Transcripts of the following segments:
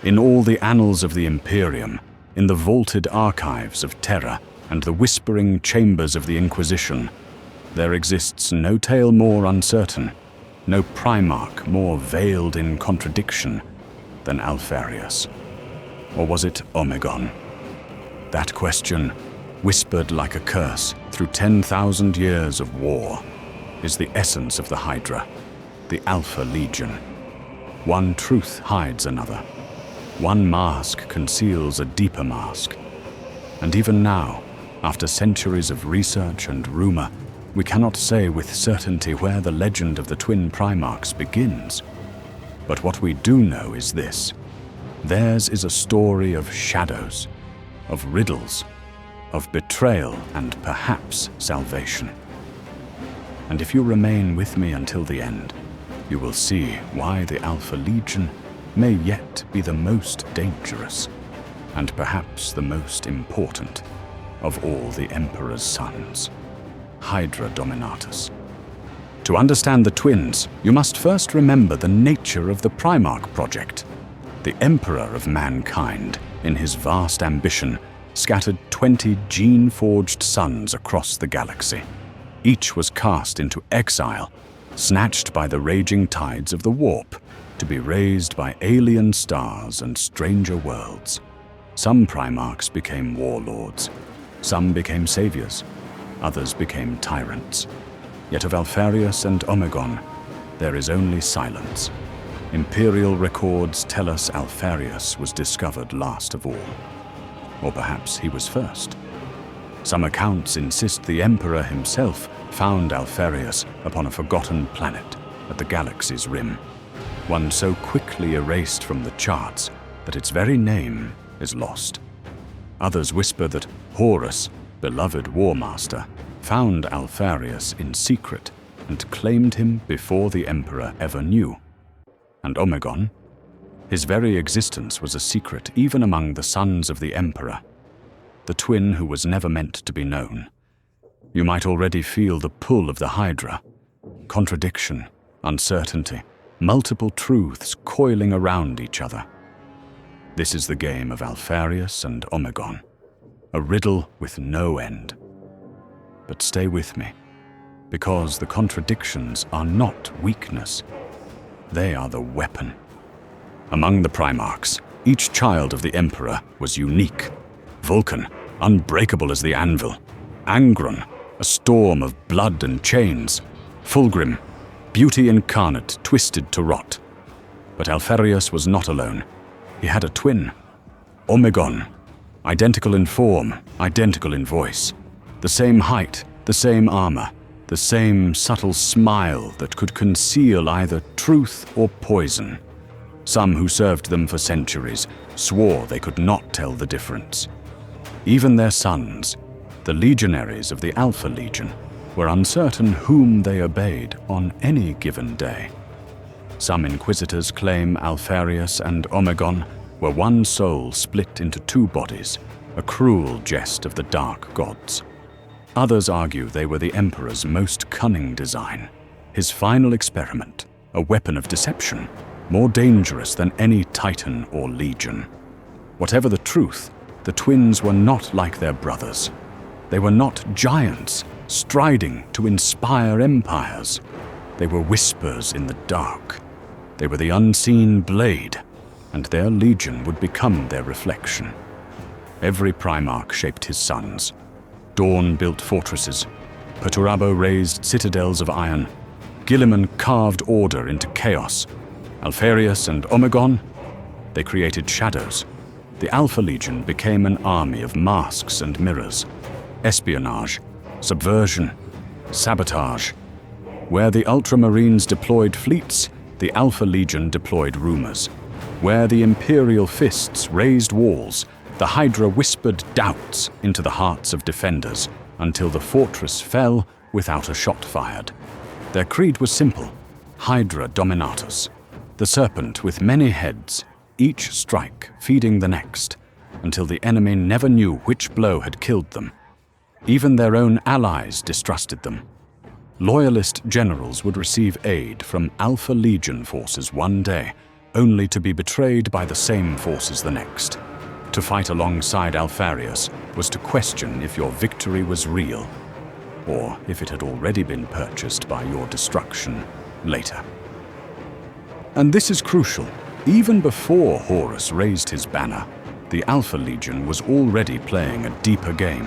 In all the annals of the Imperium, in the vaulted archives of terror and the whispering chambers of the Inquisition, there exists no tale more uncertain, no Primarch more veiled in contradiction than Alpharius. Or was it Omegon? That question, whispered like a curse through 10,000 years of war, is the essence of the Hydra, the Alpha Legion. One truth hides another. One mask conceals a deeper mask. And even now, after centuries of research and rumor, we cannot say with certainty where the legend of the twin Primarchs begins. But what we do know is this: theirs is a story of shadows, of riddles, of betrayal and perhaps salvation. And if you remain with me until the end, you will see why the Alpha Legion may yet be the most dangerous, and perhaps the most important, of all the Emperor's sons. Hydra Dominatus. To understand the twins, you must first remember the nature of the Primarch project. The Emperor of mankind, in his vast ambition, scattered 20 gene-forged sons across the galaxy. Each was cast into exile, snatched by the raging tides of the warp, to be raised by alien stars and stranger worlds. Some Primarchs became warlords, some became saviors, others became tyrants. Yet of Alpharius and Omegon, there is only silence. Imperial records tell us Alpharius was discovered last of all. Or perhaps he was first. Some accounts insist the Emperor himself found Alpharius upon a forgotten planet at the galaxy's rim, one so quickly erased from the charts that its very name is lost. Others whisper that Horus, beloved Warmaster, found Alpharius in secret and claimed him before the Emperor ever knew. And Omegon? His very existence was a secret even among the sons of the Emperor, the twin who was never meant to be known. You might already feel the pull of the Hydra. Contradiction, uncertainty, multiple truths coiling around each other. This is the game of Alpharius and Omegon, a riddle with no end. But stay with me, because the contradictions are not weakness. They are the weapon. Among the Primarchs, each child of the Emperor was unique. Vulcan, unbreakable as the anvil. Angron, a storm of blood and chains. Fulgrim, beauty incarnate, twisted to rot. But Alpharius was not alone. He had a twin. Omegon, identical in form, identical in voice. The same height, the same armor, the same subtle smile that could conceal either truth or poison. Some who served them for centuries swore they could not tell the difference. Even their sons, the legionaries of the Alpha Legion, were uncertain whom they obeyed on any given day. Some inquisitors claim Alpharius and Omegon were one soul split into two bodies, a cruel jest of the dark gods. Others argue they were the Emperor's most cunning design, his final experiment, a weapon of deception, more dangerous than any Titan or Legion. Whatever the truth, the twins were not like their brothers. They were not giants, striding to inspire empires. They were whispers in the dark. They were the unseen blade, and their legion would become their reflection. Every Primarch shaped his sons. Dawn built fortresses. Perturabo raised citadels of iron. Guilliman carved order into chaos. Alpharius and Omegon, they created shadows. The Alpha Legion became an army of masks and mirrors. Espionage, subversion, sabotage. Where the Ultramarines deployed fleets, the Alpha Legion deployed rumors. Where the Imperial fists raised walls, the Hydra whispered doubts into the hearts of defenders until the fortress fell without a shot fired. Their creed was simple: Hydra Dominatus, the serpent with many heads, each strike feeding the next, until the enemy never knew which blow had killed them. Even their own allies distrusted them. Loyalist generals would receive aid from Alpha Legion forces one day, only to be betrayed by the same forces the next. To fight alongside Alpharius was to question if your victory was real, or if it had already been purchased by your destruction later. And this is crucial. Even before Horus raised his banner, the Alpha Legion was already playing a deeper game.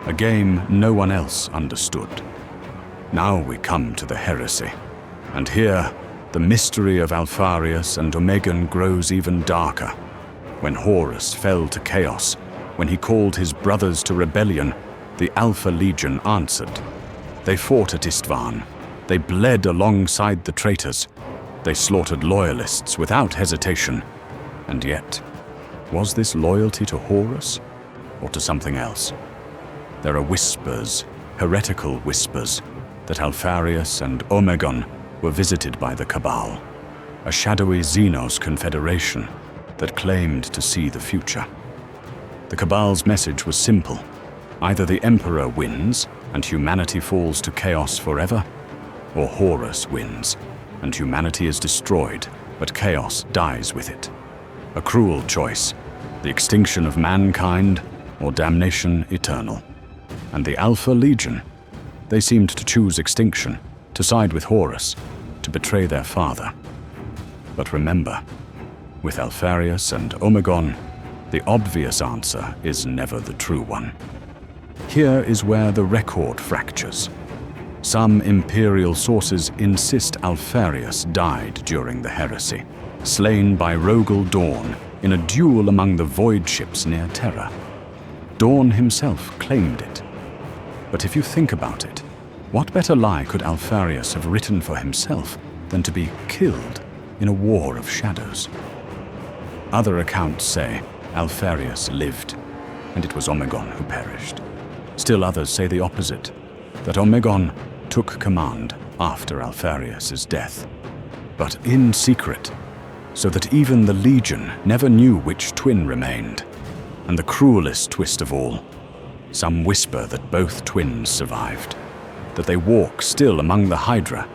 A game no one else understood. Now we come to the heresy, and here the mystery of Alpharius and Omegon grows even darker. When Horus fell to chaos, when he called his brothers to rebellion, the Alpha Legion answered. They fought at Istvan. They bled alongside the traitors. They slaughtered loyalists without hesitation. And yet, was this loyalty to Horus or to something else? There are whispers, heretical whispers, that Alpharius and Omegon were visited by the Cabal, a shadowy Xenos confederation that claimed to see the future. The Cabal's message was simple. Either the Emperor wins and humanity falls to chaos forever, or Horus wins and humanity is destroyed, but chaos dies with it. A cruel choice, the extinction of mankind or damnation eternal. And the Alpha Legion, they seemed to choose extinction, to side with Horus, to betray their father. But remember, with Alpharius and Omegon, the obvious answer is never the true one. Here is where the record fractures. Some imperial sources insist Alpharius died during the heresy, slain by Rogel Dawn in a duel among the void ships near Terra. Dawn himself claimed it. But if you think about it, what better lie could Alpharius have written for himself than to be killed in a war of shadows? Other accounts say Alpharius lived, and it was Omegon who perished. Still others say the opposite, that Omegon took command after Alpharius's death, but in secret, so that even the Legion never knew which twin remained. And the cruelest twist of all, some whisper that both twins survived, that they walk still among the Hydra,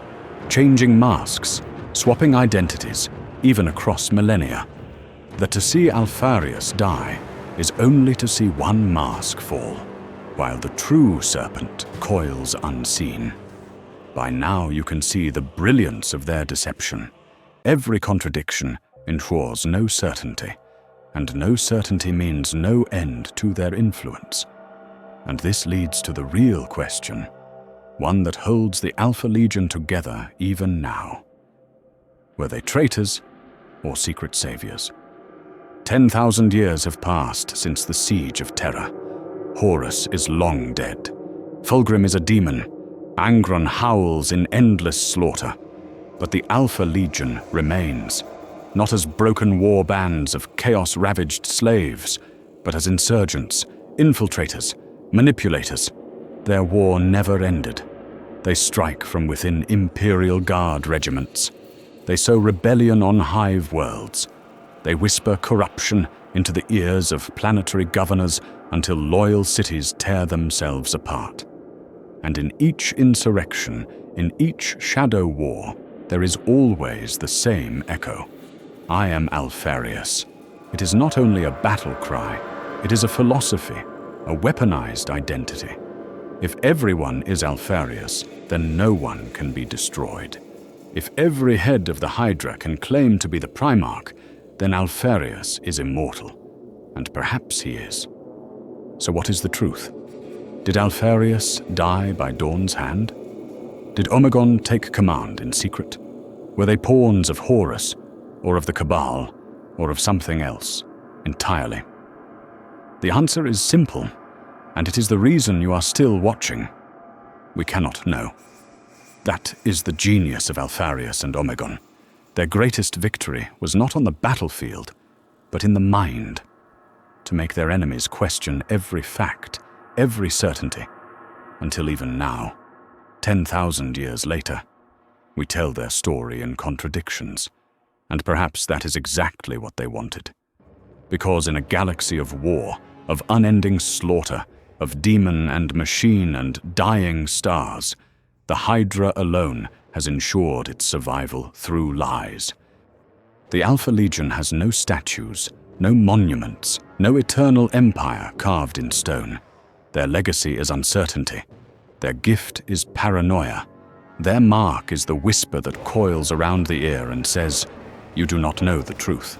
changing masks, swapping identities, even across millennia, that to see Alpharius die is only to see one mask fall, while the true serpent coils unseen. By now you can see the brilliance of their deception. Every contradiction ensures no certainty, and no certainty means no end to their influence. And this leads to the real question, one that holds the Alpha Legion together even now. Were they traitors or secret saviors? 10,000 years have passed since the siege of Terra. Horus is long dead. Fulgrim is a demon. Angron howls in endless slaughter. But the Alpha Legion remains, not as broken war bands of chaos-ravaged slaves, but as insurgents, infiltrators, manipulators. Their war never ended. They strike from within Imperial Guard regiments. They sow rebellion on hive worlds. They whisper corruption into the ears of planetary governors until loyal cities tear themselves apart. And in each insurrection, in each shadow war, there is always the same echo. I am Alpharius. It is not only a battle cry, it is a philosophy, a weaponized identity. If everyone is Alpharius, then no one can be destroyed. If every head of the Hydra can claim to be the Primarch, then Alpharius is immortal, and perhaps he is. So what is the truth? Did Alpharius die by Dawn's hand? Did Omegon take command in secret? Were they pawns of Horus, or of the Cabal, or of something else entirely? The answer is simple, and it is the reason you are still watching. We cannot know. That is the genius of Alpharius and Omegon. Their greatest victory was not on the battlefield, but in the mind, to make their enemies question every fact, every certainty, until even now, 10,000 years later, we tell their story in contradictions. And perhaps that is exactly what they wanted. Because in a galaxy of war, of unending slaughter, of demon and machine and dying stars, the Hydra alone has ensured its survival through lies. The Alpha Legion has no statues, no monuments, no eternal empire carved in stone. Their legacy is uncertainty. Their gift is paranoia. Their mark is the whisper that coils around the ear and says, "You do not know the truth."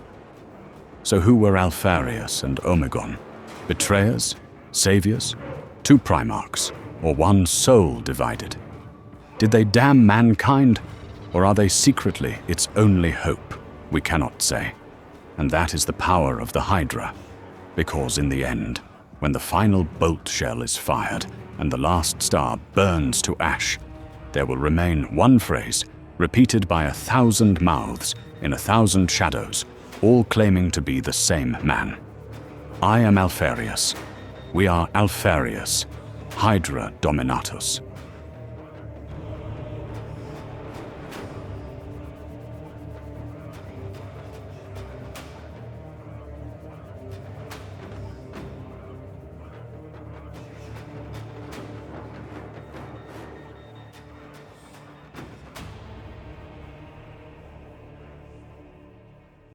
So who were Alpharius and Omegon? Betrayers? Saviors? Two Primarchs? Or one soul divided? Did they damn mankind? Or are they secretly its only hope? We cannot say. And that is the power of the Hydra. Because in the end, when the final bolt shell is fired and the last star burns to ash, there will remain one phrase, repeated by 1,000 mouths in 1,000 shadows, all claiming to be the same man. I am Alpharius. We are Alpharius, Hydra Dominatus.